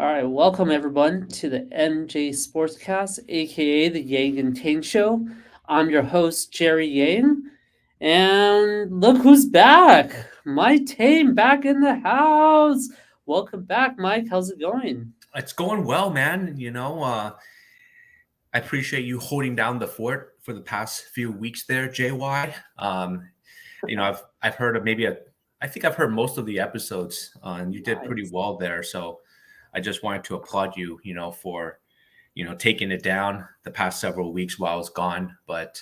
All right, welcome everyone to the MJ SportsCast, aka the Yang and Tang Show. I'm your host, Jerry Yang, and look who's back! My Tang back in the house. Welcome back, Mike. How's it going? It's going well, man. I appreciate you holding down the fort for the past few weeks there, JY. I've heard of I think I've heard most of the episodes, and you did pretty Nice. well there. So I just wanted to applaud you, for taking it down the past several weeks while I was gone. But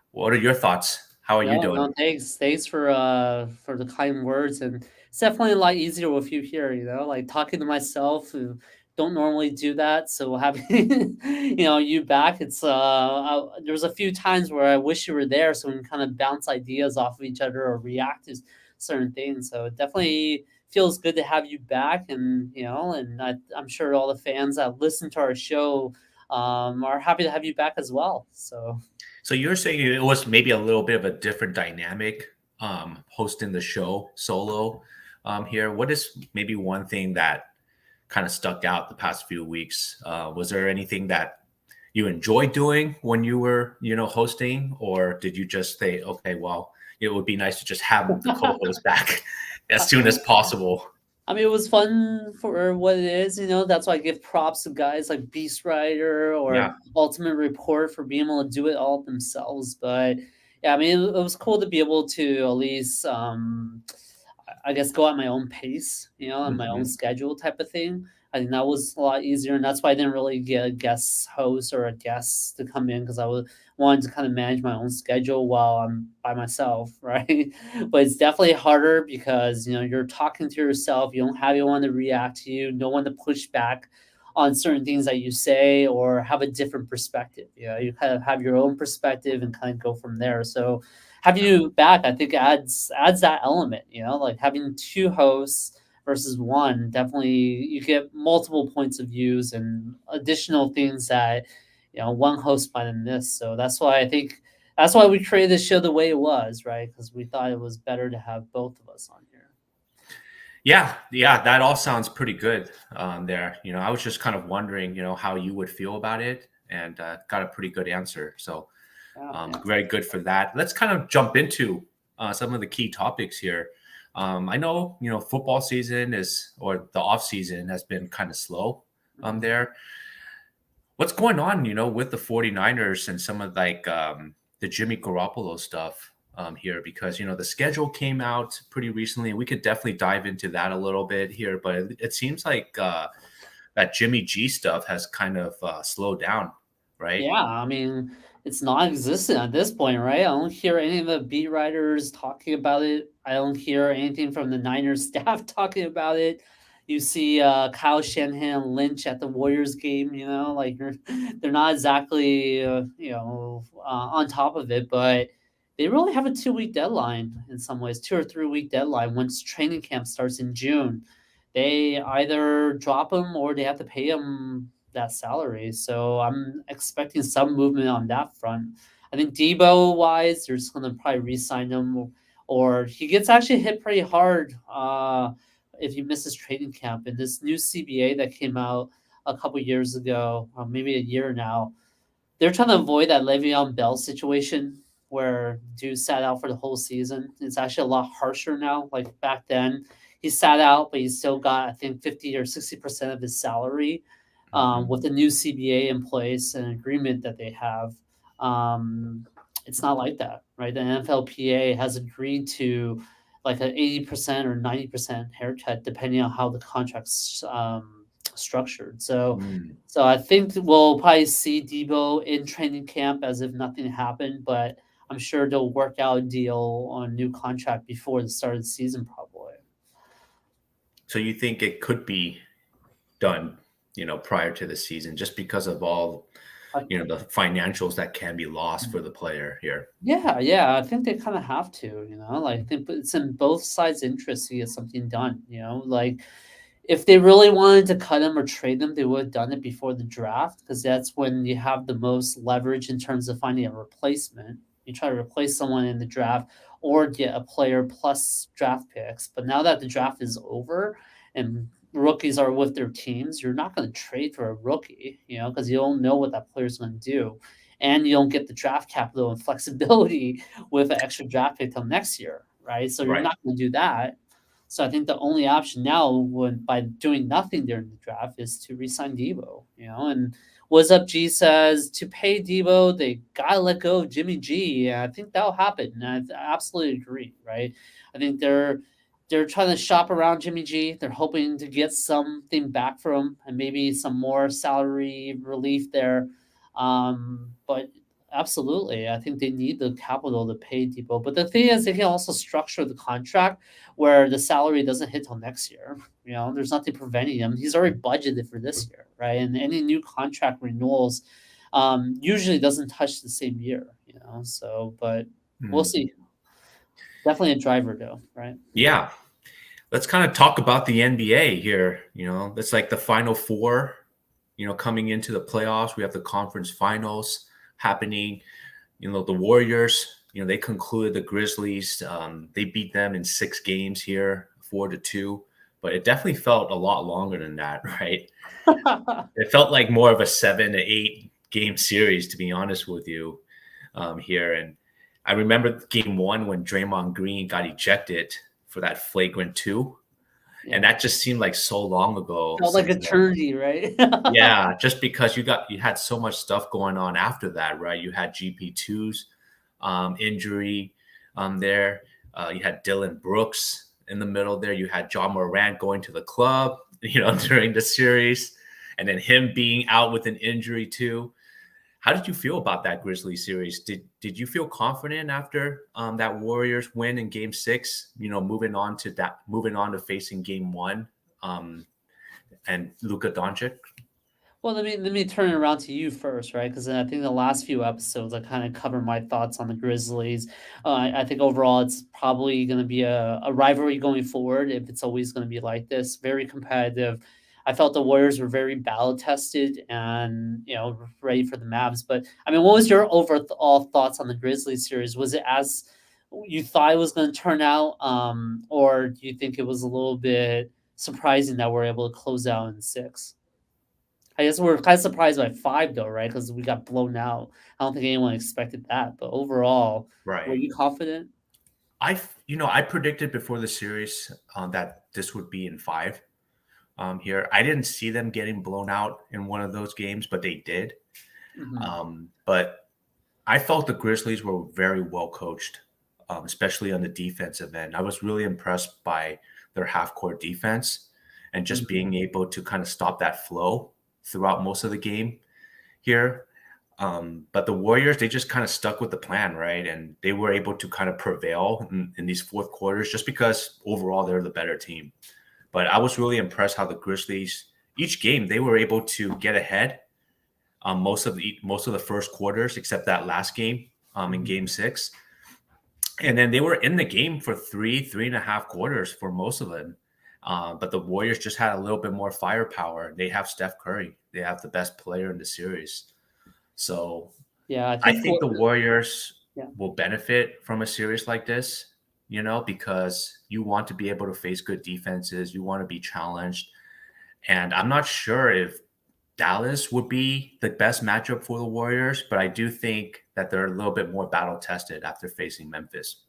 what are your thoughts? How are you No, doing? no, thanks for the kind words, and it's definitely a lot easier with you here. Like talking to myself who don't normally do that. So having you back, there's a few times where I wish you were there, so we can kind of bounce ideas off of each other or react to certain things. So it definitely feels good to have you back, I'm sure all the fans that listen to our show are happy to have you back as well. So. So you're saying it was maybe a little bit of a different dynamic hosting the show solo here. What is maybe one thing that kind of stuck out the past few weeks? Was there anything that you enjoyed doing when you were, hosting, or did you just say, okay, well, it would be nice to just have the co-host back as soon as possible? I mean, it was fun for what it is, That's why I give props to guys like Beast Rider or Yeah. Ultimate Report for being able to do it all themselves. But yeah, I mean, it was cool to be able to at least, I guess, go at my own pace, on my own Hmm. schedule type of thing. I think that was a lot easier, and that's why I didn't really get a guest host or a guest to come in because wanted to kind of manage my own schedule while I'm by myself, right? But it's definitely harder because you're talking to yourself. You don't have anyone to react to you, no one to push back on certain things that you say or have a different perspective. You kind of have your own perspective and kind of go from there. So having you back, I think adds that element. Like having two hosts versus one. Definitely, you get multiple points of views and additional things that one host might have missed. So that's why we created the show the way it was, right? Because we thought it was better to have both of us on here. Yeah, that all sounds pretty good there. I was just kind of wondering, how you would feel about it, and got a pretty good answer. So Yeah, yeah. very good for that. Let's kind of jump into some of the key topics here. I know, football season or the off season has been kind of slow Mhm. there. What's going on, with the 49ers and some of the Jimmy Garoppolo stuff here? Because, the schedule came out pretty recently, and we could definitely dive into that a little bit here. But it seems like that Jimmy G stuff has kind of slowed down, right? Yeah, I mean, it's non-existent at this point, right? I don't hear any of the beat writers talking about it. I don't hear anything from the Niners staff talking about it. You see Kyle Shanahan Lynch at the Warriors game, like they're not exactly on top of it, but they really have a 2 week deadline in some ways, 2 or 3 week deadline once training camp starts in June. They either drop him or they have to pay him that salary. So I'm expecting some movement on that front. I think Debo wise, they're just gonna probably re-sign him, or he gets actually hit pretty hard if he misses training camp. And this new CBA that came out a couple years ago, or maybe a year now, they're trying to avoid that Le'Veon Bell situation where dude sat out for the whole season. It's actually a lot harsher now. Like back then, he sat out, but he still got I think 50 or 60% of his salary. With Mhm. the new CBA in place and agreement that they have, um, it's not like that, right? The NFLPA has agreed to like an 80% or 90% haircut depending on how the contract's structured. Mm. So I think we'll probably see Debo in training camp as if nothing happened, but I'm sure they'll work out a deal on a new contract before the start of the season, probably. So you think it could be done, prior to the season, just because of all, I, the financials that can be lost for the player here? yeah, yeah, I think they kind of have to, like I think it's in both sides' interest to get something done, like if they really wanted to cut him or trade him, they would have done it before the draft because that's when you have the most leverage in terms of finding a replacement. You try to replace someone in the draft or get a player plus draft picks. But now that the draft is over and rookies are with their teams, you're not going to trade for a rookie, because you don't know what that player's going to do. And you don't get the draft capital and flexibility with an extra draft pick till next year, right? So you're Right. not going to do that. So I think the only option now, when by doing nothing during the draft, is to re-sign Debo. And What's Up G says to pay Debo, they gotta let go of Jimmy G. And I think that'll happen. And I absolutely agree, right? I think they're trying to shop around Jimmy G. They're hoping to get something back from him and maybe some more salary relief there. But absolutely, I think they need the capital to pay Debo. But the thing is, they can also structure the contract where the salary doesn't hit till next year. There's nothing preventing him. He's already budgeted for this year, right? And any new contract renewals usually doesn't touch the same year. So, but we'll Hmm. see. Definitely a driver, though, right? Yeah. Let's kind of talk about the NBA here. It's like the Final Four, coming into the playoffs. We have the conference finals happening. The Warriors, they concluded the Grizzlies. They beat them in 6 games here, 4-2. But it definitely felt a lot longer than that, right? It felt like more of a 7 to 8 game series, to be honest with you, here. And I remember game 1 when Draymond Green got ejected for that flagrant 2. Yeah. And that just seemed like so long ago Felt like since then. eternity, right? Yeah, just because you had so much stuff going on after that, right? You had GP2's injury there. You had Dylan Brooks in the middle there. You had John Morant going to the club, during the series, and then him being out with an injury too. How did you feel about that Grizzlies series? Did you feel confident after that Warriors win in Game 6? Moving on to facing Game 1 and Luka Doncic. Well, let me turn it around to you first, right? Because I think the last few episodes I kind of covered my thoughts on the Grizzlies. I think overall it's probably going to be a rivalry going forward if it's always going to be like this, very competitive. I felt the Warriors were very battle tested and ready for the Mavs. But I mean, what was your overall thoughts on the Grizzlies series? Was it as you thought it was going to turn out, or do you think it was a little bit surprising that we're able to close out in 6? I guess we're kind of surprised by 5 though, right? Because we got blown out. I don't think anyone expected that. But overall, were Right. you confident? I predicted before the series that this would be in 5 here. I didn't see them getting blown out in one of those games, but they did. Hmm. But I felt the Grizzlies were very well coached, especially on the defensive end. I was really impressed by their half-court defense and just Hmm. being able to kind of stop that flow throughout most of the game here. But the Warriors, they just kind of stuck with the plan, right? And they were able to kind of prevail in these fourth quarters just because overall they're the better team. But I was really impressed how the Grizzlies, each game, they were able to get ahead most of the first quarters, except that last game in Hmm. Game 6. And then they were in the game for 3.5 quarters for most of them. But the Warriors just had a little bit more firepower. They have Steph Curry. They have the best player in the series. So Yeah, I I think think the Warriors yeah. will benefit from a series like this, because you want to be able to face good defenses. You want to be challenged. And I'm not sure if Dallas would be the best matchup for the Warriors, but I do think that they're a little bit more battle tested after facing Memphis.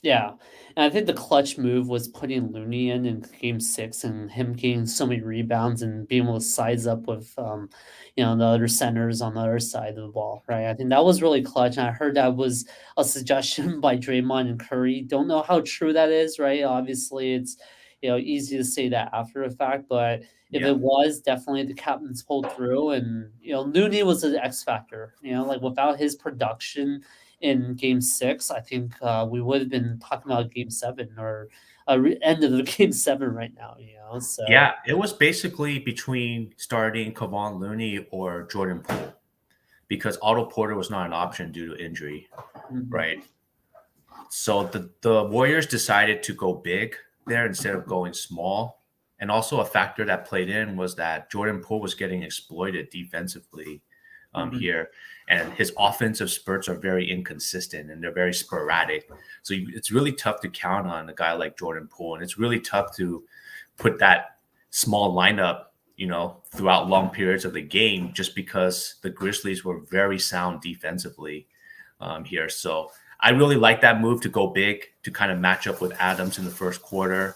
Yeah, and I think the clutch move was putting Looney in Game 6 and him getting so many rebounds and being able to size up with, the other centers on the other side of the ball, right? I think that was really clutch, and I heard that was a suggestion by Draymond and Curry. Don't know how true that is, right? Obviously, it's easy to say that after the fact, but if Yeah. it was, definitely the captains pulled through, and Looney was an X factor. Like without his production in Game 6, I think we would have been talking about Game 7 or end of the Game 7 right now. So Yeah, it was basically between starting Kevon Looney or Jordan Poole because Otto Porter was not an option due to injury, mhm, right? So the Warriors decided to go big there instead of going small. And also a factor that played in was that Jordan Poole was getting exploited defensively mhm. here. And his offensive spurts are very inconsistent and they're very sporadic. So it's really tough to count on a guy like Jordan Poole. And it's really tough to put that small lineup, throughout long periods of the game, just because the Grizzlies were very sound defensively here. So I really like that move to go big to kind of match up with Adams in the first quarter.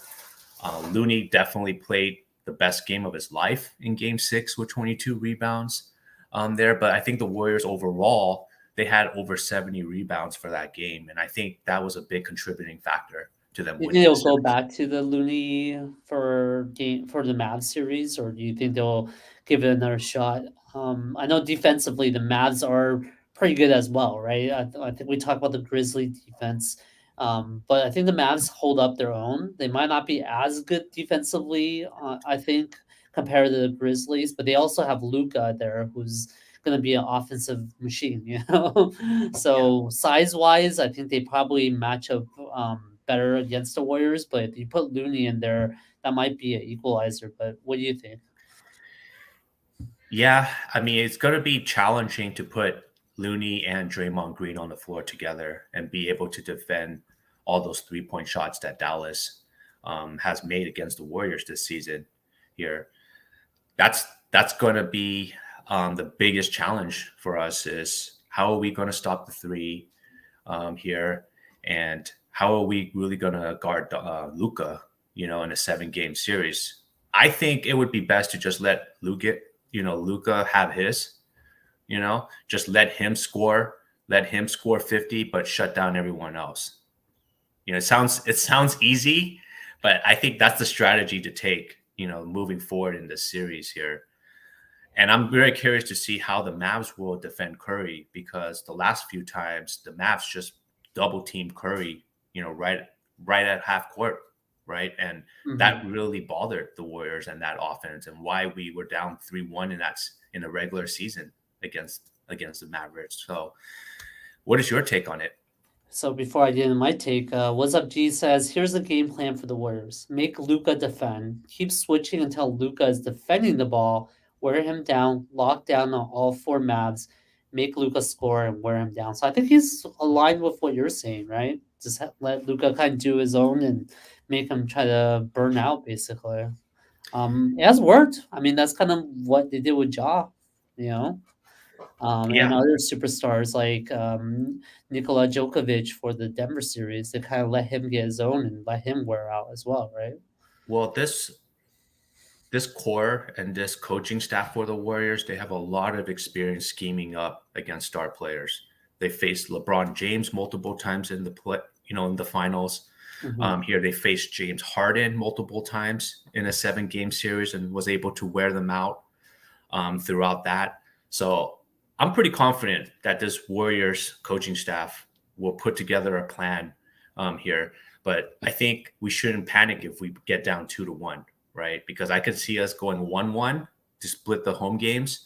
Looney definitely played the best game of his life in game 6 with 22 rebounds there. But I think the Warriors overall, they had over 70 rebounds for that game. And I think that was a big contributing factor to them You think winning the they'll go series. back to the Looney for the Mavs series, or do you think they'll give it another shot? I know defensively the Mavs are pretty good as well, right? I think we talked about the Grizzly defense, but I think the Mavs hold up their own. They might not be as good defensively, I think, compared to the Grizzlies, but they also have Luca there, who's going to be an offensive machine, you know. Yeah. So size wise, I think they probably match up better against the Warriors. But if you put Looney in there, that might be an equalizer. But what do you think? Yeah, I mean, it's going to be challenging to put Looney and Draymond Green on the floor together and be able to defend all those 3-point shots that Dallas has made against the Warriors this season here. That's going to be the biggest challenge for us is how are we going to stop the three here, and how are we really going to guard Luka, in a 7-game series? I think it would be best to just let Luka have his, just let him score 50, but shut down everyone else. It sounds easy, but I think that's the strategy to take, moving forward in this series here. And I'm very curious to see how the Mavs will defend Curry, because the last few times the Mavs just double team Curry, right at half court, right? And that Mhm. really bothered the Warriors and that offense, and why we were down 3-1 in the regular season against the Mavericks. So, what is your take on it? So before I get into my take, What's Up G says, here's the game plan for the Warriors. Make Luca defend. Keep switching until Luca is defending the ball. Wear him down. Lock down on all four Mavs. Make Luca score and wear him down. So I think he's aligned with what you're saying, right? Just let Luca kind of do his own and make him try to burn out, basically. It has worked. I mean, that's kind of what they did with Ja, you know? And Yeah. other superstars like Nikola Djokovic for the Denver series, they kind of let him get his own and let him wear out as well, right? Well, this core and this coaching staff for the Warriors, they have a lot of experience scheming up against star players. They faced LeBron James multiple times in the play, in the finals. Hmm. Here they faced James Harden multiple times in a 7-game series and was able to wear them out throughout that. So I'm pretty confident that this Warriors coaching staff will put together a plan here. But I think we shouldn't panic if we get down 2-1, right? Because I could see us going 1-1 to split the home games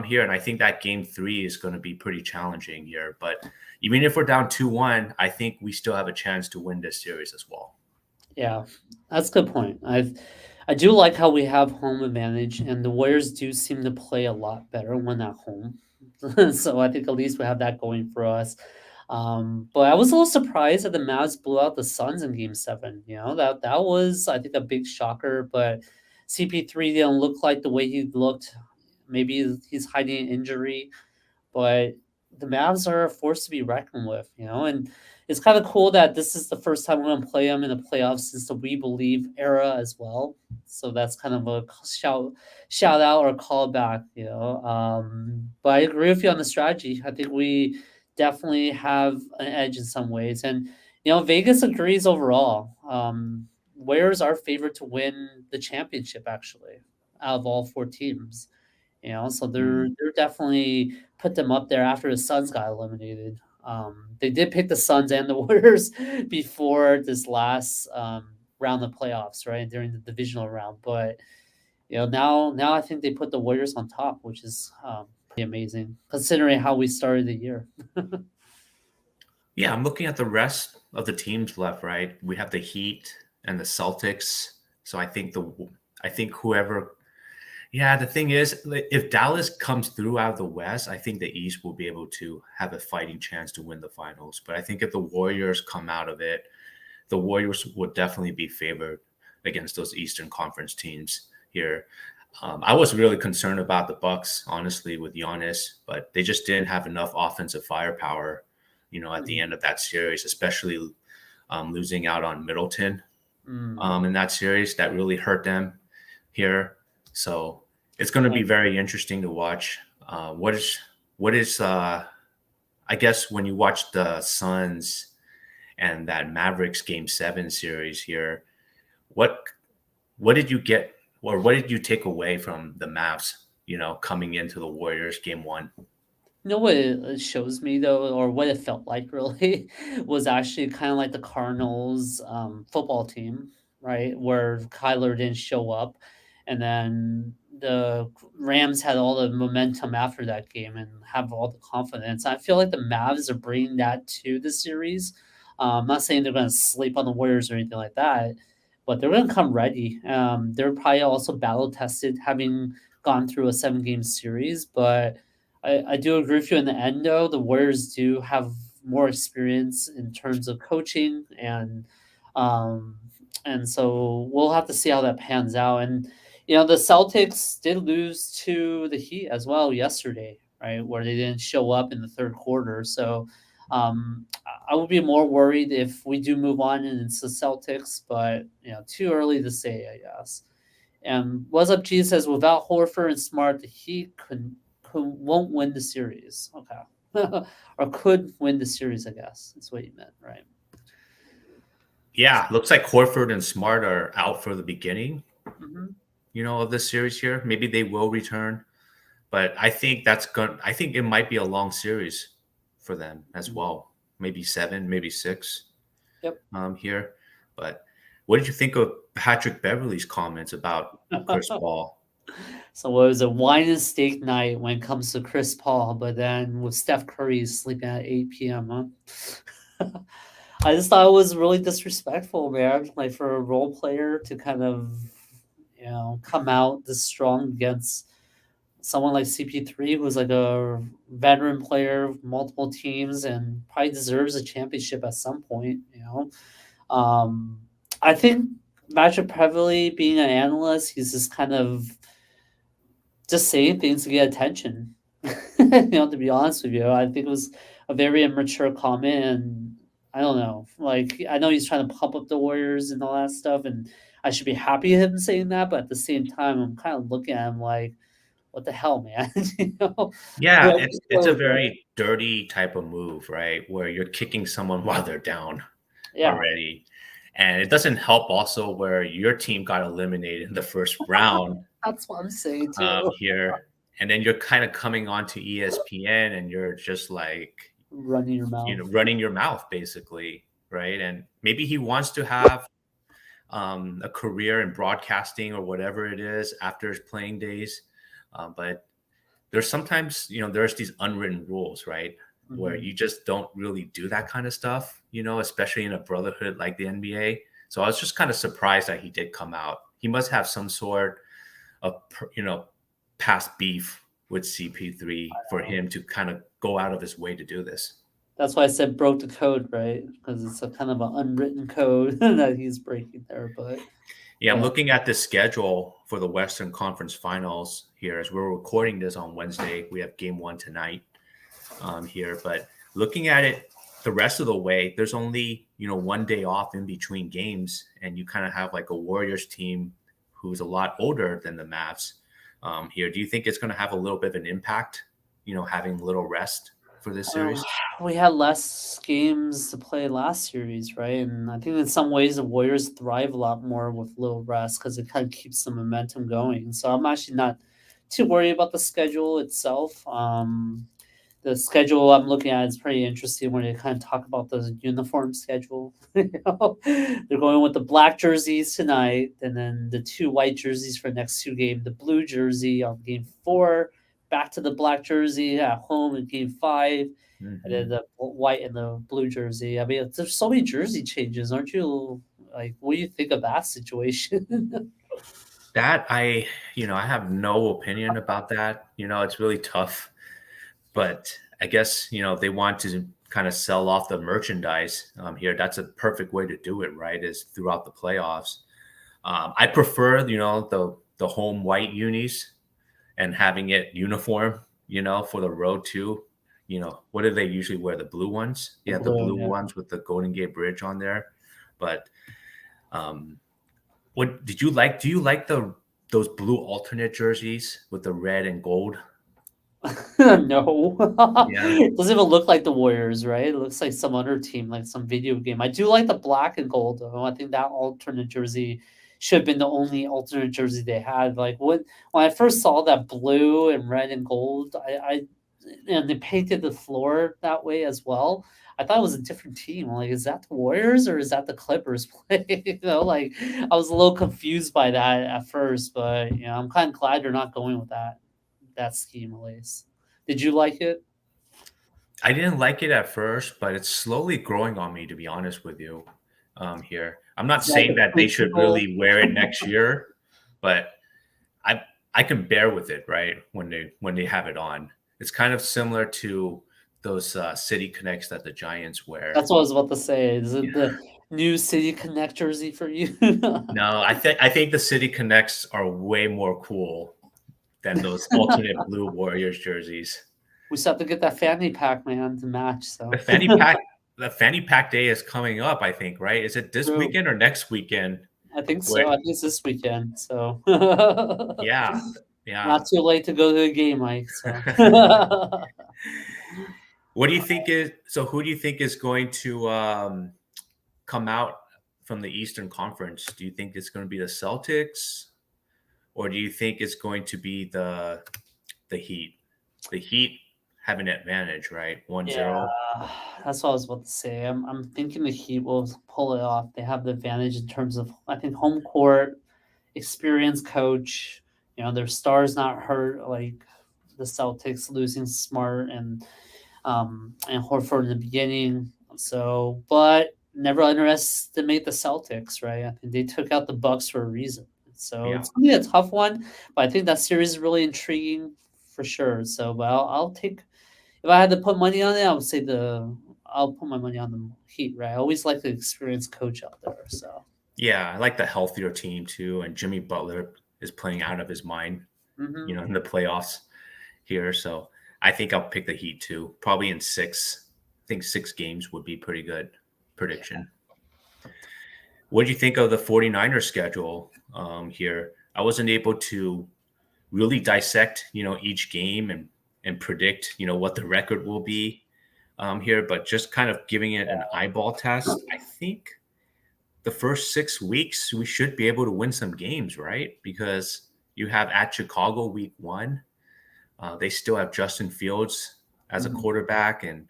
here. And I think that game 3 is going to be pretty challenging here. But even if we're down 2-1, I think we still have a chance to win this series as well. Yeah, that's a good point. I do like how we have home advantage, and the Warriors do seem to play a lot better when at home. So I think at least we have that going for us. But I was a little surprised that the Mavs blew out the Suns in Game 7. You know that was I think a big shocker. But CP3 didn't look like the way he looked. Maybe he's hiding an injury, but the Mavs are a force to be reckoned with, and it's kind of cool that this is the first time we're going to play them in the playoffs since the We Believe era as well. So that's kind of a shout out or callback, But I agree with you on the strategy. I think we definitely have an edge in some ways, and Vegas agrees overall. Where's our favorite to win the championship actually out of all four teams? So they're definitely put them up there after the Suns got eliminated. They did pick the Suns and the Warriors before this last round of playoffs, right during the divisional round. But now I think they put the Warriors on top, which is pretty amazing considering how we started the year. Yeah, I'm looking at the rest of the teams left, right? We have the Heat and the Celtics. So I think whoever yeah, the thing is, like, if Dallas comes through out of the West, I think the East will be able to have a fighting chance to win the finals. But I think if the Warriors come out of it, the Warriors would definitely be favored against those Eastern Conference teams. here. I was really concerned about the Bucks, honestly, with Giannis, but they just didn't have enough offensive firepower, at the Mm, end of that series, especially losing out on Middleton mm. in that series. That really hurt them here. So it's going to be very interesting to watch. What is I guess when you watch the Suns and that Mavericks Game 7 series here, what what did you get or what did you take away from the Mavs, coming into the Warriors Game 1? You know what it shows me though, or what it felt like really, was actually kind of like the Cardinals football team, right? Where Kyler didn't show up, and then the Rams had all the momentum after that game and have all the confidence. I feel like the Mavs are bringing that to the series. I'm not saying they're going to sleep on the Warriors or anything like that, but they're going to come ready. They're probably also battle tested, having gone through a 7 game series, but I do agree with you in the end, though. The Warriors do have more experience in terms of coaching, um, and so we'll have to see how that pans out. And the Celtics did lose to the Heat as well yesterday, right, where they didn't show up in the third quarter. So I would be more worried if we do move on and it's the Celtics, but too early to say, I guess. And what's up, G says without Horford and Smart, the Heat won't win the series. Okay, or could win the series. I guess that's what you meant, right? Yeah, looks like Horford and Smart are out for the beginning, Hmm. of this series here. Maybe they will return, but I think it might be a long series for them as Hmm. well. Maybe 7, maybe 6 Yep. here. But what did you think of Patrick Beverly's comments about Chris Paul? So it was a wine and steak night when it comes to Chris Paul, but then with Steph Curry sleeping at 8 p.m., huh? I just thought it was really disrespectful, man. Like for a role player to kind of, come out this strong against someone like CP3, who's like a veteran player, of multiple teams, and probably deserves a championship at some point. Um, I think Patrick Beverly, being an analyst, he's just kind of just saying things to get attention. To be honest with you, I think it was a very immature comment, and I don't know. Like, I know he's trying to pump up the Warriors and all that stuff, and I should be happy him saying that, but at the same time, I'm kind of looking at him like, what the hell, man? Yeah, Break the it's a code, right? very dirty type of move, right? Where you're kicking someone while they're down Yeah, already. And it doesn't help also where your team got eliminated in the first round that's what I'm saying too. here. And then you're kind of coming onto ESPN and you're just like, Running your mouth. running your mouth basically, right? And maybe he wants to have a career in broadcasting or whatever it is after his playing days. But there's sometimes, there's these unwritten rules, right? Where Mhm. you just don't really do that kind of stuff, especially in a brotherhood like the NBA. So I was just kind of surprised that he did come out. He must have some sort of, past beef with CP3 for him to kind of go out of his way to do this. That's why I said broke the code, right? Because it's a kind of an unwritten code that he's breaking there. But Yeah, I'm yeah, looking at the schedule for the Western Conference Finals here as we're recording this on Wednesday. We have game 1 tonight here, but looking at it the rest of the way, there's only, one day off in between games, and you kind of have like a Warriors team who's a lot older than the Mavs here. Do you think it's going to have a little bit of an impact, having little rest for this uh, series? we had less games to play last series, right? And I think in some ways the Warriors thrive a lot more with little rest because it kind of keeps the momentum going. So I'm actually not too worried about the schedule itself. The schedule I'm looking at is pretty interesting when they kind of talk about the uniform schedule. They're going with the black jerseys tonight, and then the 2 white jerseys for next 2 games. The blue jersey on game 4, back to the black jersey at home in game 5, and then Mm-hmm. the white and the blue jersey. I mean, there's so many jersey changes, aren't you? Like, what do you think of that situation? That I have no opinion about that. It's really tough, but I guess, they want to kind of sell off the merchandise here. That's a perfect way to do it, right? Is throughout the playoffs. I prefer, the the home white unis and having it uniform, for the road too. What do they usually wear? The blue ones? The Yeah, the blue, blue yeah. ones with the Golden Gate Bridge on there. But um, what did you like? Do you like those blue alternate jerseys with the red and gold? No. Yeah, It doesn't even look like the Warriors, right? It looks like some other team, like some video game. I do like the black and gold though. I think that alternate jersey should have been the only alternate jersey they had. Like when I first saw that blue and red and gold, I and they painted the floor that way as well. I thought it was a different team. Like, is that the Warriors or is that the Clippers play? Like I was a little confused by that at first, but I'm kind of glad they're not going with that scheme at least. Did you like it? I didn't like it at first, but it's slowly growing on me, to be honest with you. Here, I'm not Is that saying the that they should principle? really wear it next year, but I I can bear with it, right? When they have it on, it's kind of similar to those City Connects that the Giants wear. That's what I was about to say. Is it the new City Connect jersey for you? No, I think the City Connects are way more cool than those alternate blue Warriors jerseys. We still have to get that fanny pack, man, to match. The So fanny pack the fanny pack day is coming up, I think, right? Is it this true. weekend or next weekend? I think Where so. I think it's this weekend. So yeah, yeah. not too late to go to the game, Mike. So What do you think is so who do you think is going to come out from the Eastern Conference? Do you think it's going to be the Celtics or do you think it's going to be the Heat? The Heat have an advantage, right? 1-0. yeah, that's what I was about to say. I'm thinking the Heat will pull it off. They have the advantage in terms of I think home court, experienced coach. Their stars not hurt like the Celtics losing Smart and Horford in the beginning. So, but never underestimate the Celtics, right? I think they took out the Bucks for a reason. So Yeah. it's gonna be a tough one, but I think that series is really intriguing for sure. So, but I'll take if I had to put money on it, I would say I'll put my money on the Heat, right? I always like the experienced coach out there. So, Yeah, I like the healthier team too and Jimmy Butler is playing out of his mind, hmm in the playoffs here, so I think I'll pick the Heat too. Probably in 6. I think 6 games would be pretty good prediction. What do you think of the 49ers schedule here? I wasn't able to really dissect, each game and predict, what the record will be here, but just kind of giving it an eyeball test. I think the first 6 weeks we should be able to win some games, right? Because you have at Chicago week 1. They still have Justin Fields as a hmm quarterback, and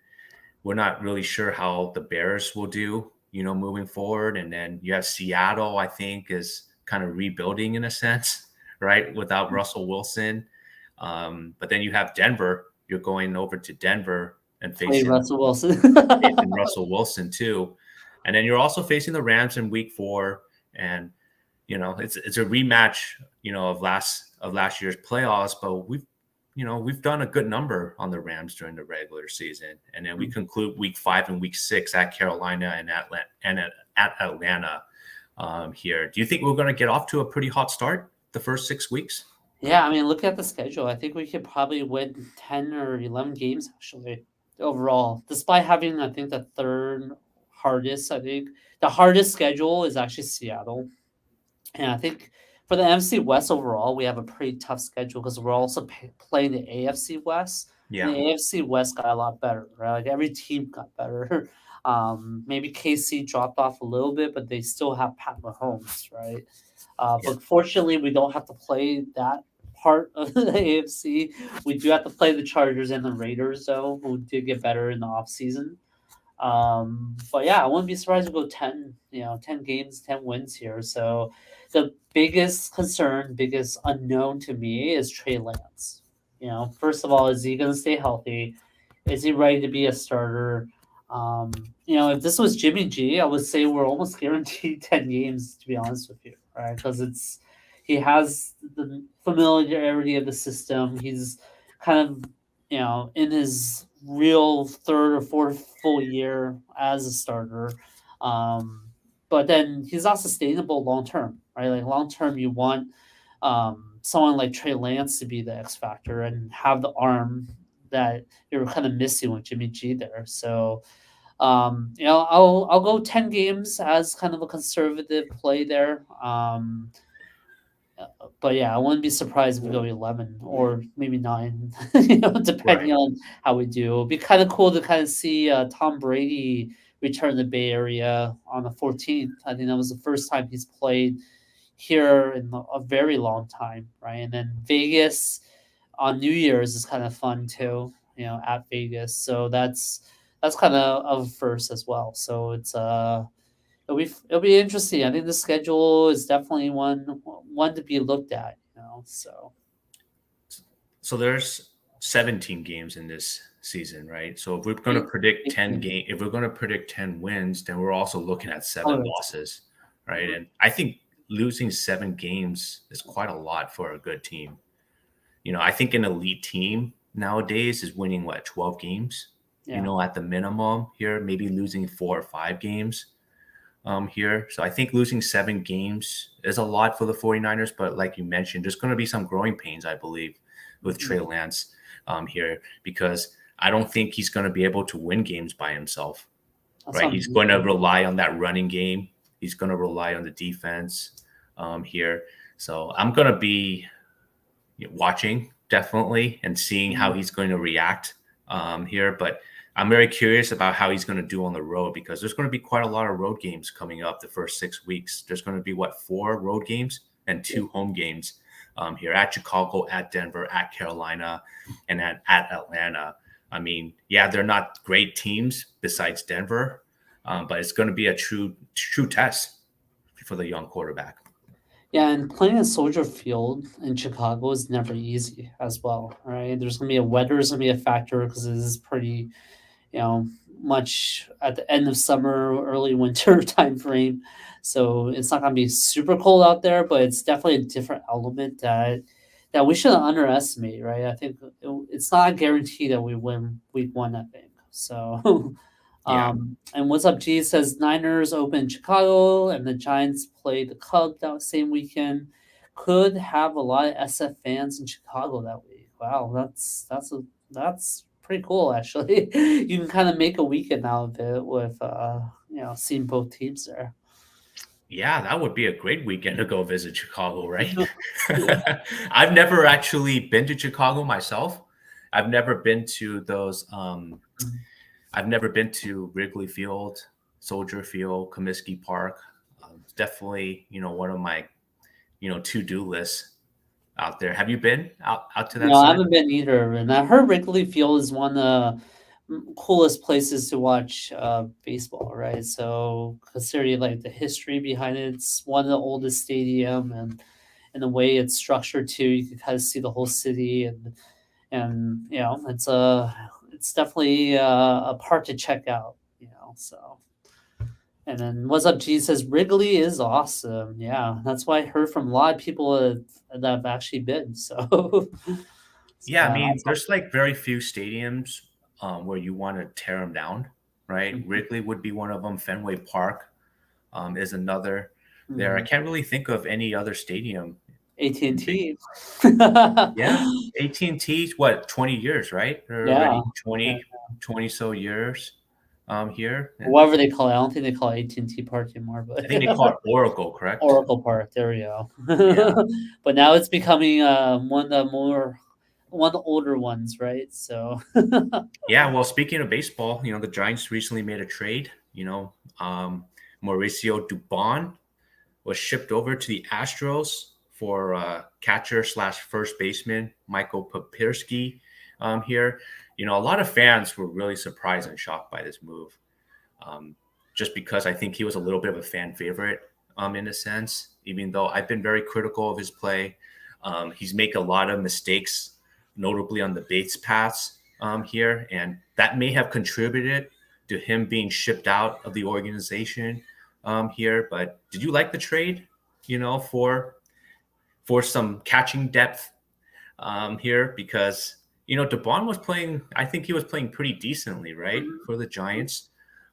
we're not really sure how the Bears will do, moving forward. And then you have Seattle, I think, is kind of rebuilding in a sense, right, without Russell Wilson. But then you have Denver. You're going over to Denver and play facing Russell Wilson. facing Russell Wilson too, and then you're also facing the Rams in Week 4, and it's a rematch, of last year's playoffs, but we've done a good number on the Rams during the regular season, and then we conclude Week 5 and Week 6 at Carolina and at Atlanta here. Do you think we're going to get off to a pretty hot start the first 6 weeks? Yeah, I mean, look at the schedule. I think we could probably win 10 or 11 games actually overall, despite having, I think, the third hardest. I think the hardest schedule is actually Seattle. And I think for the NFC West overall, we have a pretty tough schedule because we're also playing the AFC West. And Yeah, the AFC West got a lot better, right? Like every team got better. Maybe KC dropped off a little bit, but they still have Pat Mahomes, right? yeah, But fortunately, we don't have to play that part of the AFC. We do have to play the Chargers and the Raiders, though, who did get better in the offseason. But yeah, I wouldn't be surprised to go 10, 10 games, 10 wins here. So the biggest concern, biggest unknown to me is Trey Lance. First of all, is he going to stay healthy? Is he ready to be a starter? Um, if this was Jimmy G, I would say we're almost guaranteed 10 games, to be honest with you, right? Because he has the familiarity of the system. He's kind of, in his real third or fourth full year as a starter. Um, but then he's not sustainable long term, right? Like long term, you want someone like Trey Lance to be the X factor and have the arm that you're kind of missing with Jimmy G there. So I'll go 10 games as kind of a conservative play there. But yeah, I wouldn't be surprised if we go 11 or maybe 9, depending Right. on how we do. It'd be kind of cool to kind of see Tom Brady return to the Bay Area on the 14th. I think that was the first time he's played here in a very long time, right? And then Vegas on New Year's is kind of fun too, at Vegas. So that's kind of a first as well. So it'll be interesting. I think the schedule is definitely one to be looked at. So So there's 17 games in this season, right? So if we're going to eight, predict 10 18. game, if we're going to predict 10 wins, then we're also looking at Oh, 7 losses, right? And I think losing 7 games is quite a lot for a good team. I think an elite team nowadays is winning 12 games, yeah, at the minimum here, maybe losing 4 or 5 games here. So I think losing 7 games is a lot for the 49ers, but like you mentioned, there's going to be some growing pains, I believe, with Trey Lance here, because I don't think he's going to be able to win games by himself, that's right? what I'm He's going to thinking. rely on that running game. He's going to rely on the defense here. So I'm going to be watching definitely and seeing how he's going to react here. But I'm very curious about how he's going to do on the road, because there's going to be quite a lot of road games coming up the first 6 weeks. There's going to be 4 road games and 2 home games here at Chicago, at Denver, at Carolina, and at Atlanta. I mean, yeah, they're not great teams besides Denver, but it's going to be a true test for the young quarterback. Yeah, and playing at Soldier Field in Chicago is never easy as well, right? There's gonna be weather's gonna be a factor because it is pretty, you know, much at the end of summer, early winter time frame. So it's not gonna be super cold out there, but it's definitely a different element that we shouldn't underestimate, right? I think it's not a guarantee that we win week 1, I think. So Yeah. and what's up, G says Niners open Chicago and the Giants play the Cubs that same weekend. Could have a lot of SF fans in Chicago that week. Wow, that's pretty cool actually. You can kind of make a weekend out of it with seeing both teams there. Yeah, that would be a great weekend to go visit Chicago, right? Yeah. I've never actually been to Chicago myself. I've never been to those. I've never been to Wrigley Field, Soldier Field, Comiskey Park. Definitely, one of my, to-do lists out there. Have you been out to that No, I side? haven't been either, and I heard Wrigley Field is one of the coolest places to watch baseball, right? So considering like the history behind it, it's one of the oldest stadium, and the way it's structured too, you can kind of see the whole city, and it's definitely a part to check out, So. And then what's up, G says Wrigley is awesome. Yeah, that's what I heard from a lot of people that have actually been. So, Yeah, I mean, that's there's like very few stadiums where you want to tear them down, right? awesome. Wrigley would be one of them. Fenway Park is another there. I Mhm. can't really think of any other stadium. AT&T. Yeah, AT&T's what, 20 years, right? They're Yeah, already 20 so years here. And whatever they call it. I don't think they call it AT&T Park anymore, but I think they call it Oracle, correct? Oracle Park. There we go. Yeah. But now it's becoming one of the older ones, right? So, Yeah, well, speaking of baseball, the Giants recently made a trade. Mauricio Dubon was shipped over to the Astros for catcher slash first baseman Michael Papirski here. A lot of fans were really surprised and shocked by this move, um, just because I think he was a little bit of a fan favorite in a sense, even though I've been very critical of his play. He's made a lot of mistakes, notably on the base paths here, and that may have contributed to him being shipped out of the organization here. But did you like the trade? For some catching depth here, because DeBon was playing. I think he was playing pretty decently, right, for the Giants,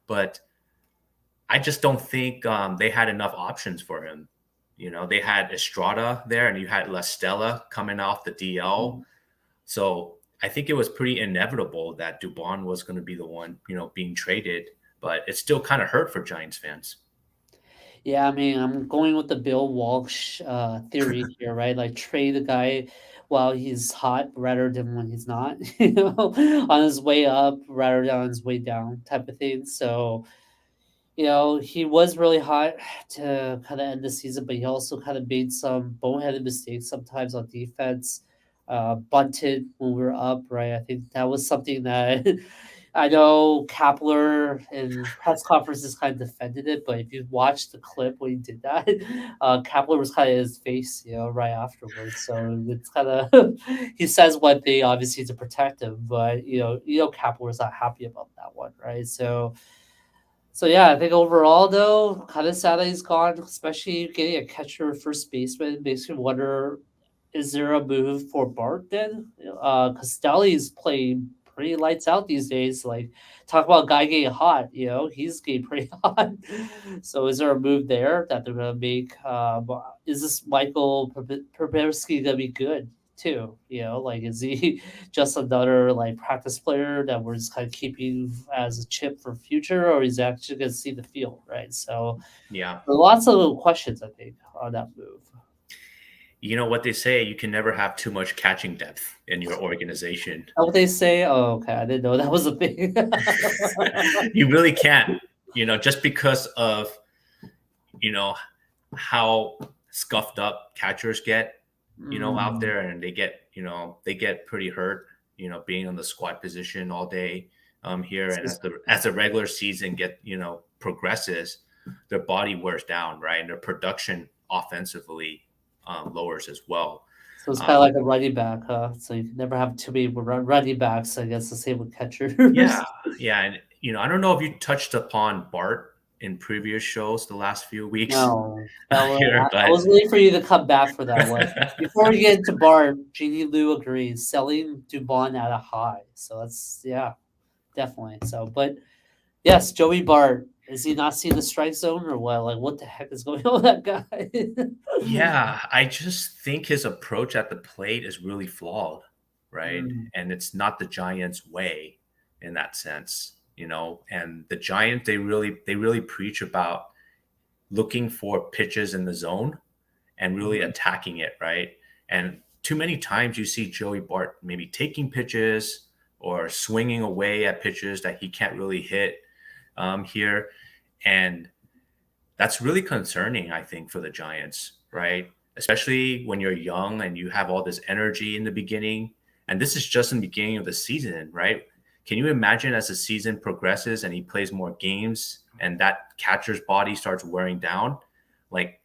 but I just don't think they had enough options for him. They had Estrada there, and you had La Stella coming off the DL. Mm. So I think it was pretty inevitable that Dubon was going to be the one, being traded. But it still kind of hurt for Giants fans. Yeah, I mean, I'm going with the Bill Walsh theory here, right? Like trade the guy while he's hot rather than when he's not, on his way up rather than on his way down type of thing. So, he was really hot to kind of end the season, but he also kind of made some boneheaded mistakes sometimes on defense. Bunted when we were up, right? I think that was something that I know Kapler in press conferences kind of defended it, but if you watch the clip when he did that, Kapler was kind of in his face, right afterwards. So it's kind of he says one thing obviously to protect him, but Kapler's not happy about that one, right? So yeah, I think overall though, kind of sad that he's gone, especially getting a catcher first baseman makes me wonder, is there a move for Bart then? Castelli's playing pretty lights out these days. Like talk about a guy getting hot, he's getting pretty hot. So is there a move there that they're gonna make? Is this Michael Perbersky gonna be good too? Like is he just another like practice player that we're just kind of keeping as a chip for future, or is he actually going to see the field, right? So Yeah. lots of little questions, I think, on that move. You know what they say, you can never have too much catching depth in your organization. How would they say? Oh, okay, I didn't know that was a thing. You really can't, just because of, you know, how scuffed up catchers get, out Mm, there, and they get pretty hurt, being on the squat position all day here. And as the regular season progresses, their body wears down, right? And their production offensively lowers as well. so it's kind of Um, like a running back, huh? So you can never have too many running backs. I guess the same with yeah, catchers. yeah, and I don't know if you touched upon Bart in previous shows the last few weeks No, that was here, I but was waiting for you to come back for that one. Before we get into Bart, Jeannie Liu agrees, selling Dubon at a high. So that's yeah, definitely. So, but yes, Joey Bart, is he not seeing the strike zone or what? Like, what the heck is going on with that guy? yeah, I just think his approach at the plate is really flawed, right? Mm, And it's not the Giants' way in that sense, And the Giants, they really preach about looking for pitches in the zone and really mhm. attacking it, right? And too many times you see Joey Bart maybe taking pitches or swinging away at pitches that he can't really hit here. And that's really concerning, I think, for the Giants, right? Especially when you're young and you have all this energy in the beginning. And this is just in the beginning of the season, right? Can you imagine as the season progresses and he plays more games and that catcher's body starts wearing down? Like,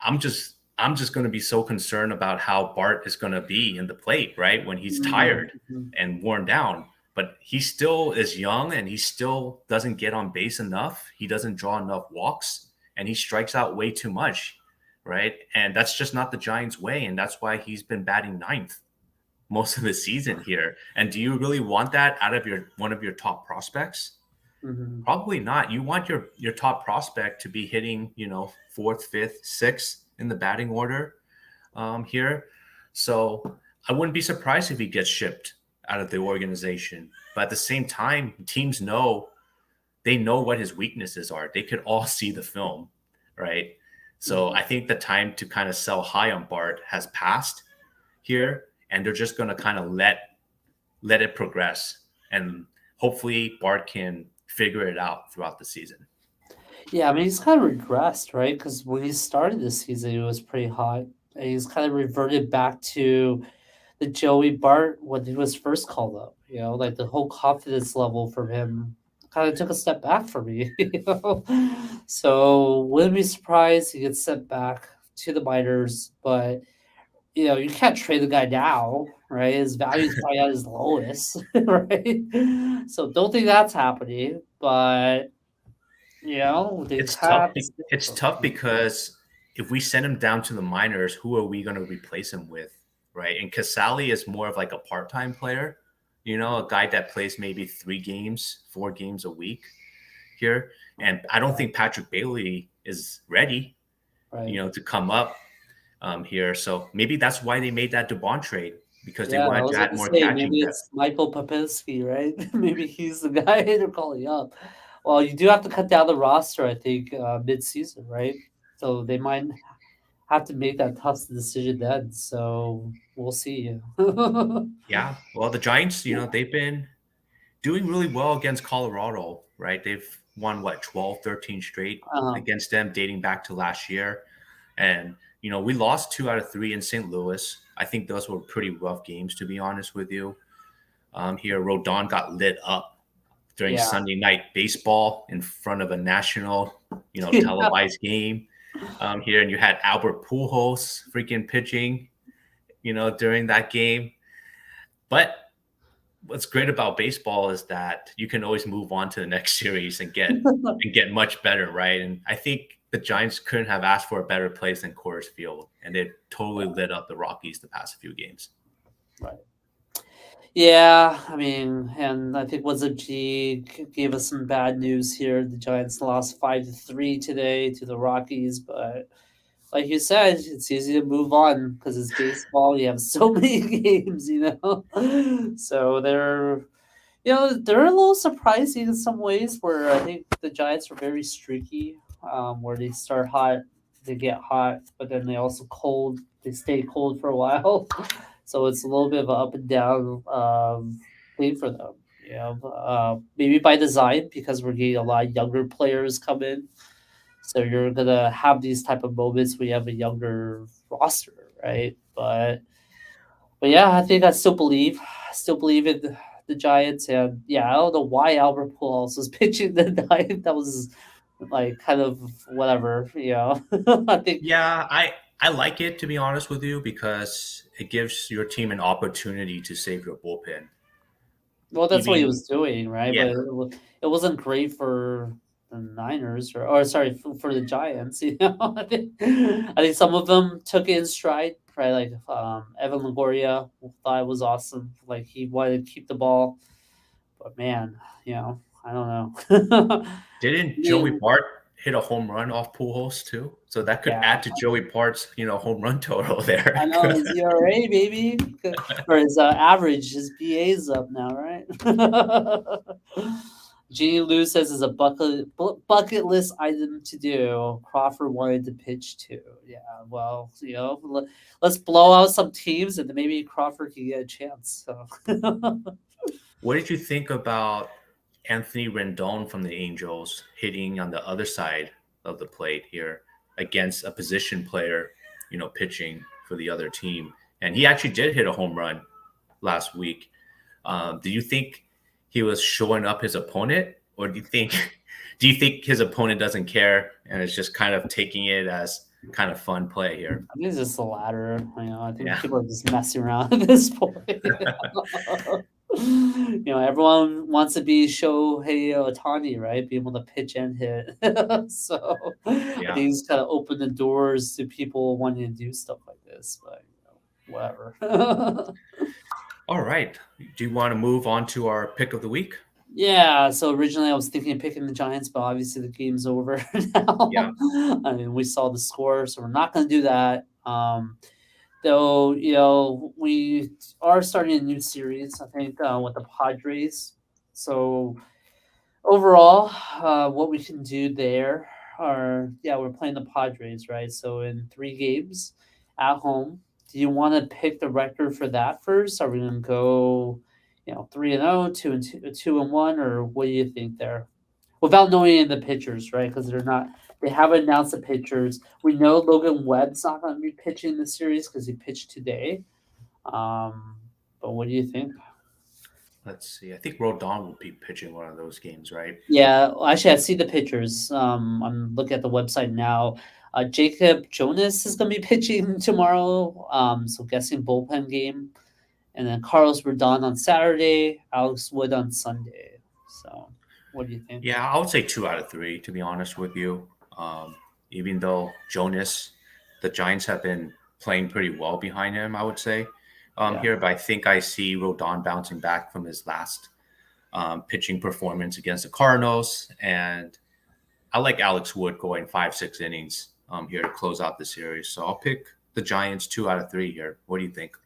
I'm just going to be so concerned about how Bart is going to be in the plate, right? When he's Mhm, tired mhm. and worn down. But he still is young and he still doesn't get on base enough. He doesn't draw enough walks and he strikes out way too much, right? And that's just not the Giants' way. And that's why he's been batting ninth most of the season here. And do you really want that out of one of your top prospects? Mhm. Probably not. You want your top prospect to be hitting, fourth, fifth, sixth in the batting order here. So I wouldn't be surprised if he gets shipped out of the organization. But at the same time, teams know what his weaknesses are. They could all see the film, right? So Mhm. I think the time to kind of sell high on Bart has passed here, and they're just going to kind of let it progress, and hopefully Bart can figure it out throughout the season. Yeah, I mean, he's kind of regressed, right? Because when he started this season, he was pretty hot, and he's kind of reverted back to the Joey Bart when he was first called up. Like the whole confidence level from him kind of took a step back for me. So wouldn't be surprised he gets sent back to the minors, but you can't trade the guy now, right? His value is probably at his lowest, right? So don't think that's happening, but they It's tough. have to stick It's with tough him. because if we send him down to the minors, who are we going to replace him with, right? And Casali is more of like a part-time player, a guy that plays maybe 3 games, 4 games a week here. And I don't think Patrick Bailey is ready, right. to come up here. So maybe that's why they made that DeBon trade because they Yeah, I wanted was to add gonna more say catching maybe depth. it's Michael Papinski, right? Maybe he's the guy they're calling up. Well, you do have to cut down the roster, I think, mid-season, right? So they might have to make that tough decision then. So we'll see. Yeah. Well, the Giants, they've been doing really well against Colorado, right? They've won what 12, 13 straight Um, against them dating back to last year. And we lost 2 out of 3 in St. Louis. I think those were pretty rough games, to be honest with you. Here, Rodon got lit up during yeah. Sunday night baseball in front of a national, Yeah. televised game. Here, and you had Albert Pujols freaking pitching, during that game. But what's great about baseball is that you can always move on to the next series and get much better, right? And I think the Giants couldn't have asked for a better place than Coors Field, and they totally lit up the Rockies the past few games. Right. Yeah, I mean, and I think What's gave us some bad news here. The Giants lost 5-3 today to the Rockies, but like you said, it's easy to move on because it's baseball. You have so many games, So they're a little surprising in some ways. Where I think the Giants are very streaky. Where they start hot, they get hot, but then they also cold. They stay cold for a while. So it's a little bit of an up and down thing for them. Maybe by design because we're getting a lot of younger players come in, so you're gonna have these type of moments where you have a younger roster, right? But yeah, I still believe in the Giants, and yeah, I don't know why Albert Pujols was pitching the night. That was like kind of whatever, I think. Yeah, I like it, to be honest with you, because it gives your team an opportunity to save your bullpen. Well, that's what he Even was doing, right? Yeah, But it wasn't great for the Niners, or sorry, for the Giants. I think some of them took it in stride, right? Like Evan Longoria thought it was awesome. Like he wanted to keep the ball, but man, I don't know. didn't Joey mean, Bart hit a home run off Pujols too? So that could yeah, add to Joey Bart's home run total there. I know his ERA, baby, or his average, his BA's up now, right? Jeannie Lou says is a bucket list item to do. Crawford wanted to pitch too. Yeah, well, let's blow out some teams and then maybe Crawford can get a chance. So What did you think about Anthony Rendon from the Angels hitting on the other side of the plate here against a position player, pitching for the other team? And he actually did hit a home run last week. Do you think he was showing up his opponent, or do you think his opponent doesn't care and is just kind of taking it as kind of fun play here? I think it's just the latter. I think Yeah. people are just messing around at this point. Everyone wants to be Shohei Ohtani, right? Be able to pitch and hit. So I think Yeah. he's kind of opened the doors to people wanting to do stuff like this. But whatever. All right. Do you want to move on to our pick of the week? Yeah, so originally I was thinking of picking the Giants, but obviously the game's over Yeah. now. I mean, we saw the score, so we're not going to do that. Though, we are starting a new series, I think, with the Padres. So overall, what we can do there are, yeah, we're playing the Padres, right? So in 3 games at home, do you want to pick the record for that first? Are we going to go, 3-0, 2-1, or what do you think there? Without knowing the pitchers, right? Because they haven't announced the pitchers. We know Logan Webb's not going to be pitching the series because he pitched today. But what do you think? Let's see. I think Rodon will be pitching one of those games, right? Yeah, well, actually, I see the pictures. I'm looking at the website now. Jacob Jonas is going to be pitching tomorrow. So guessing bullpen game, and then Carlos Rodon on Saturday, Alex Wood on Sunday. So, what do you think? Yeah, I would say 2 out of 3, to be honest with you. Even though Jonas, the Giants have been playing pretty well behind him, I would say Yeah, here. But I think I see Rodon bouncing back from his last pitching performance against the Cardinals, and I like Alex Wood going 5, 6 innings here to close out the series. So I'll pick the Giants 2 out of 3 here. What do you think?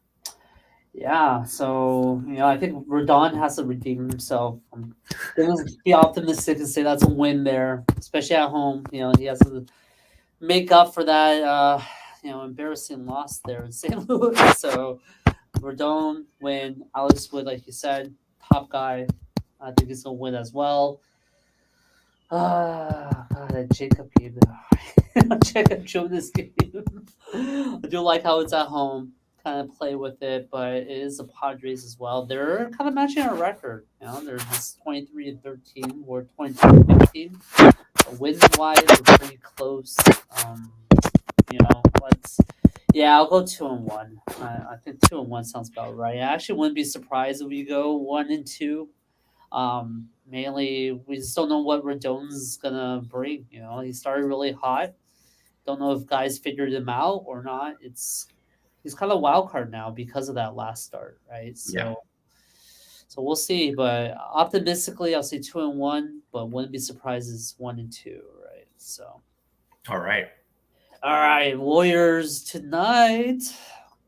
Yeah, so I think Rodon has to redeem himself. I'm gonna be optimistic and say that's a win there, especially at home. He has to make up for that embarrassing loss there in St. Louis. So Rodon win. Alex Wood, like you said, top guy. I think he's gonna win as well. God, that Jacob game. Jacob Jonas game. I do like how it's at home. Kind of play with it, but it is the Padres as well. They're kind of matching our record. They're just 23-13. We're 22-15. Wins wise, we're pretty close. Let's. Yeah, I'll go 2-1. I think 2-1 sounds about right. I actually wouldn't be surprised if we go 1-2. Mainly, we just don't know what Rodon's gonna bring. He started really hot. Don't know if guys figured him out or not. He's kind of wild card now because of that last start, right? Yeah. So we'll see. But optimistically, I'll say 2-1. But wouldn't be surprised if it's 1-2, right? So All right. all right, Warriors tonight.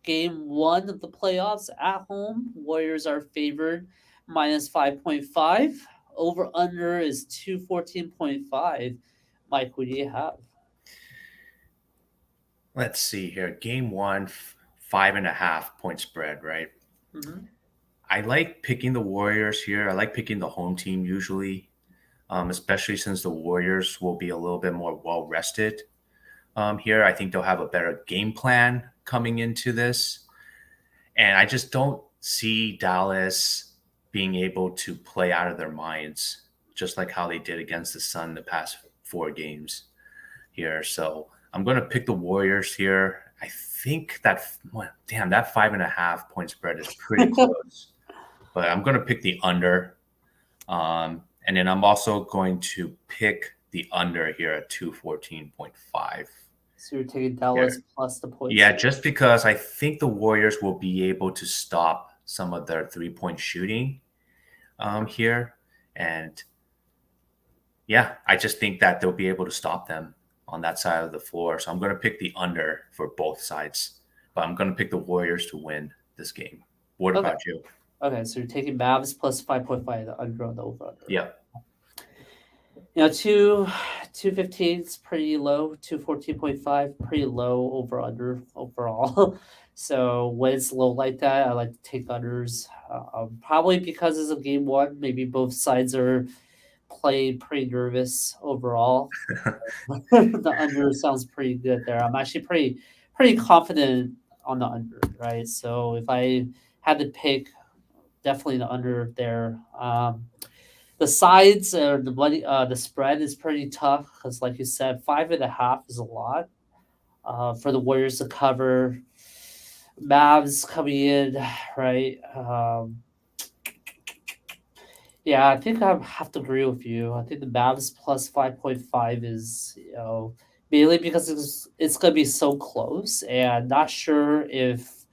Game one of the playoffs at home. Warriors are favored minus 5.5. Over under is 214.5. Mike, who do you have? Let's see here. Game one, 5.5 point spread, right? Mm-hmm. I like picking the Warriors here. I like picking the home team usually, especially since the Warriors will be a little bit more well rested here. I think they'll have a better game plan coming into this. And I just don't see Dallas being able to play out of their minds, just like how they did against the Sun the past 4 games here. So I'm going to pick the Warriors here. I think that, damn, that 5.5 point spread is pretty close, but I'm going to pick the under. And then I'm also going to pick the under here at 214.5. So you're taking Dallas plus the points? Yeah, just because I think the Warriors will be able to stop some of their 3-point shooting here. And yeah, I just think that they'll be able to stop them on that side of the floor. So I'm going to pick the under for both sides, but I'm going to pick the Warriors to win this game. What Okay. about you? Okay, so you're taking Mavs plus 5.5, the under on the over under. Yeah. 215 is pretty low. 214.5 pretty low over under overall. So when it's low like that, I like to take unders. Probably because it's a game one. Maybe both sides are playing pretty nervous overall. The under sounds pretty good there. I'm actually pretty confident on the under, right? So if I had to pick, definitely the under there. The sides or the money, the spread is pretty tough because, like you said, 5.5 is a lot for the Warriors to cover. Mavs coming in, right? Yeah, I think I have to agree with you. I think the Mavs plus 5.5 is, mainly because it's going to be so close, and not sure if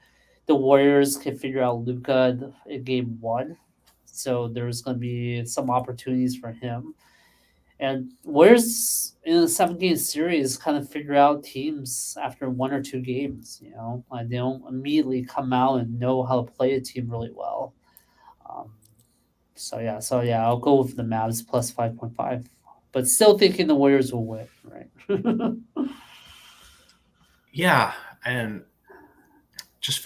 the Warriors can figure out Luca in game one. So there's going to be some opportunities for him. And Warriors in a 7-game series kind of figure out teams after 1 or 2 games. Like they don't immediately come out and know how to play a team really well. Um, so yeah, I'll go with the Mavs plus 5.5, but still thinking the Warriors will win, right? Yeah. And just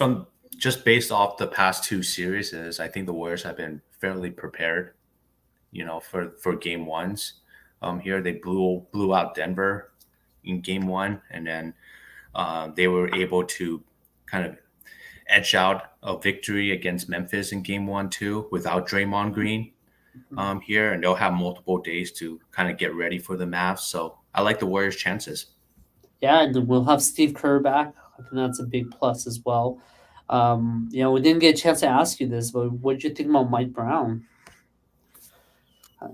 based off the past 2 series, I think the Warriors have been fairly prepared, for game ones. Here they blew out Denver in game one, and then they were able to kind of edge out a victory against Memphis in game one too without Draymond Green here, and they'll have multiple days to kind of get ready for the Mavs. So I like the Warriors' chances. Yeah, and we'll have Steve Kerr back. I think that's a big plus as well. We didn't get a chance to ask you this, but what did you think about Mike Brown?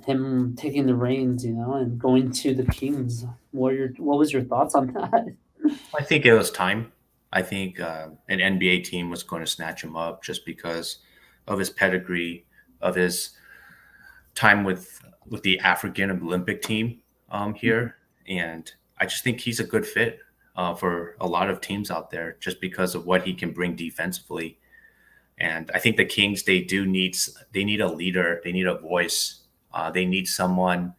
Him taking the reins, and going to the Kings. What was your thoughts on that? I think it was time. I think an NBA team was going to snatch him up just because of his pedigree, of his time with the African Olympic team here, and I just think he's a good fit for a lot of teams out there, just because of what he can bring defensively. And I think the Kings, they need a leader, they need a voice, they need someone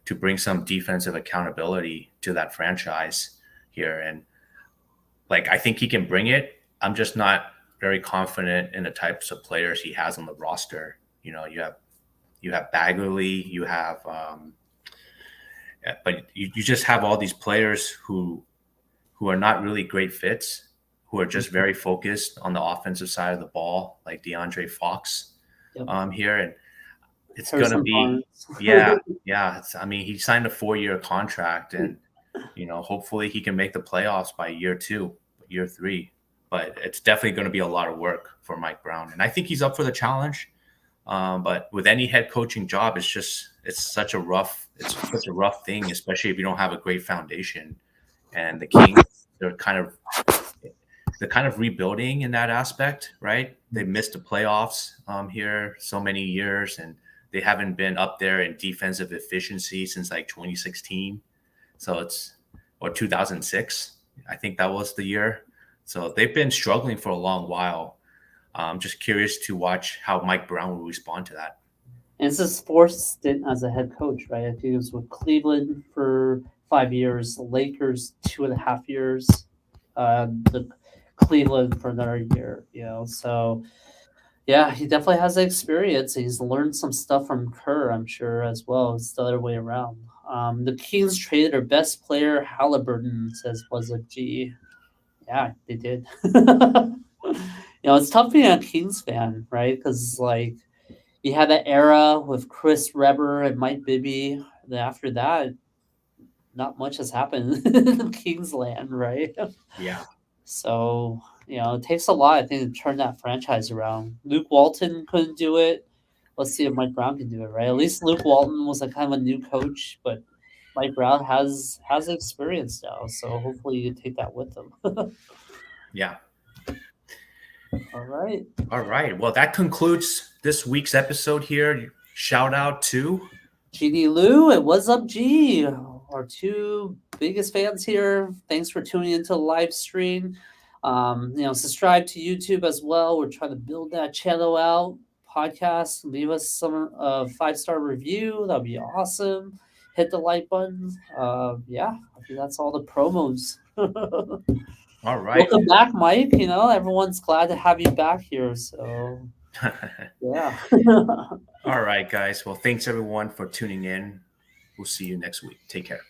to bring some defensive accountability to that franchise here. And like, I think he can bring it. I'm just not very confident in the types of players he has on the roster. You have Bagley, you have, but you just have all these players who are not really great fits, who are just very focused on the offensive side of the ball, like DeAndre Fox Yep. here, and it's gonna Harrison be, Barnes. yeah, yeah. I mean, he signed a 4-year contract, and hopefully he can make the playoffs by year 2, year 3. But it's definitely going to be a lot of work for Mike Brown, and I think he's up for the challenge. But with any head coaching job, it's such a rough thing, especially if you don't have a great foundation. And the Kings, they're kind of rebuilding in that aspect, right? They missed the playoffs here so many years, and they haven't been up there in defensive efficiency since like 2016. So or 2006. I think that was the year. So they've been struggling for a long while. I'm just curious to watch how Mike Brown will respond to that. And it's his fourth stint as a head coach, right? I think he was with Cleveland for 5 years, the Lakers 2.5 years, the Cleveland for another year. So yeah, he definitely has the experience. He's learned some stuff from Kerr, I'm sure, as well. It's the other way around. The Kings traded their best player, Halliburton, says was a G. Yeah, they did. It's tough being a Kings fan, right? Because like you had that era with Chris Webber and Mike Bibby. Then after that, not much has happened in Kingsland, right? Yeah. So, it takes a lot, I think, to turn that franchise around. Luke Walton couldn't do it. Let's see if Mike Brown can do it, right? At least Luke Walton was a kind of a new coach, but Mike Brown has experience now, so hopefully you can take that with him. Yeah. All right. All right. Well, that concludes this week's episode here. Shout out to GD Lou and What's Up G, our two biggest fans here. Thanks for tuning into the live stream. Subscribe to YouTube as well. We're trying to build that channel out. Podcast, leave us some 5-star review. That'd be awesome. Hit the like button. Yeah, I think that's all the promos. All right. Welcome back, Mike. Everyone's glad to have you back here. So yeah. All right, guys. Well, thanks everyone for tuning in. We'll see you next week. Take care.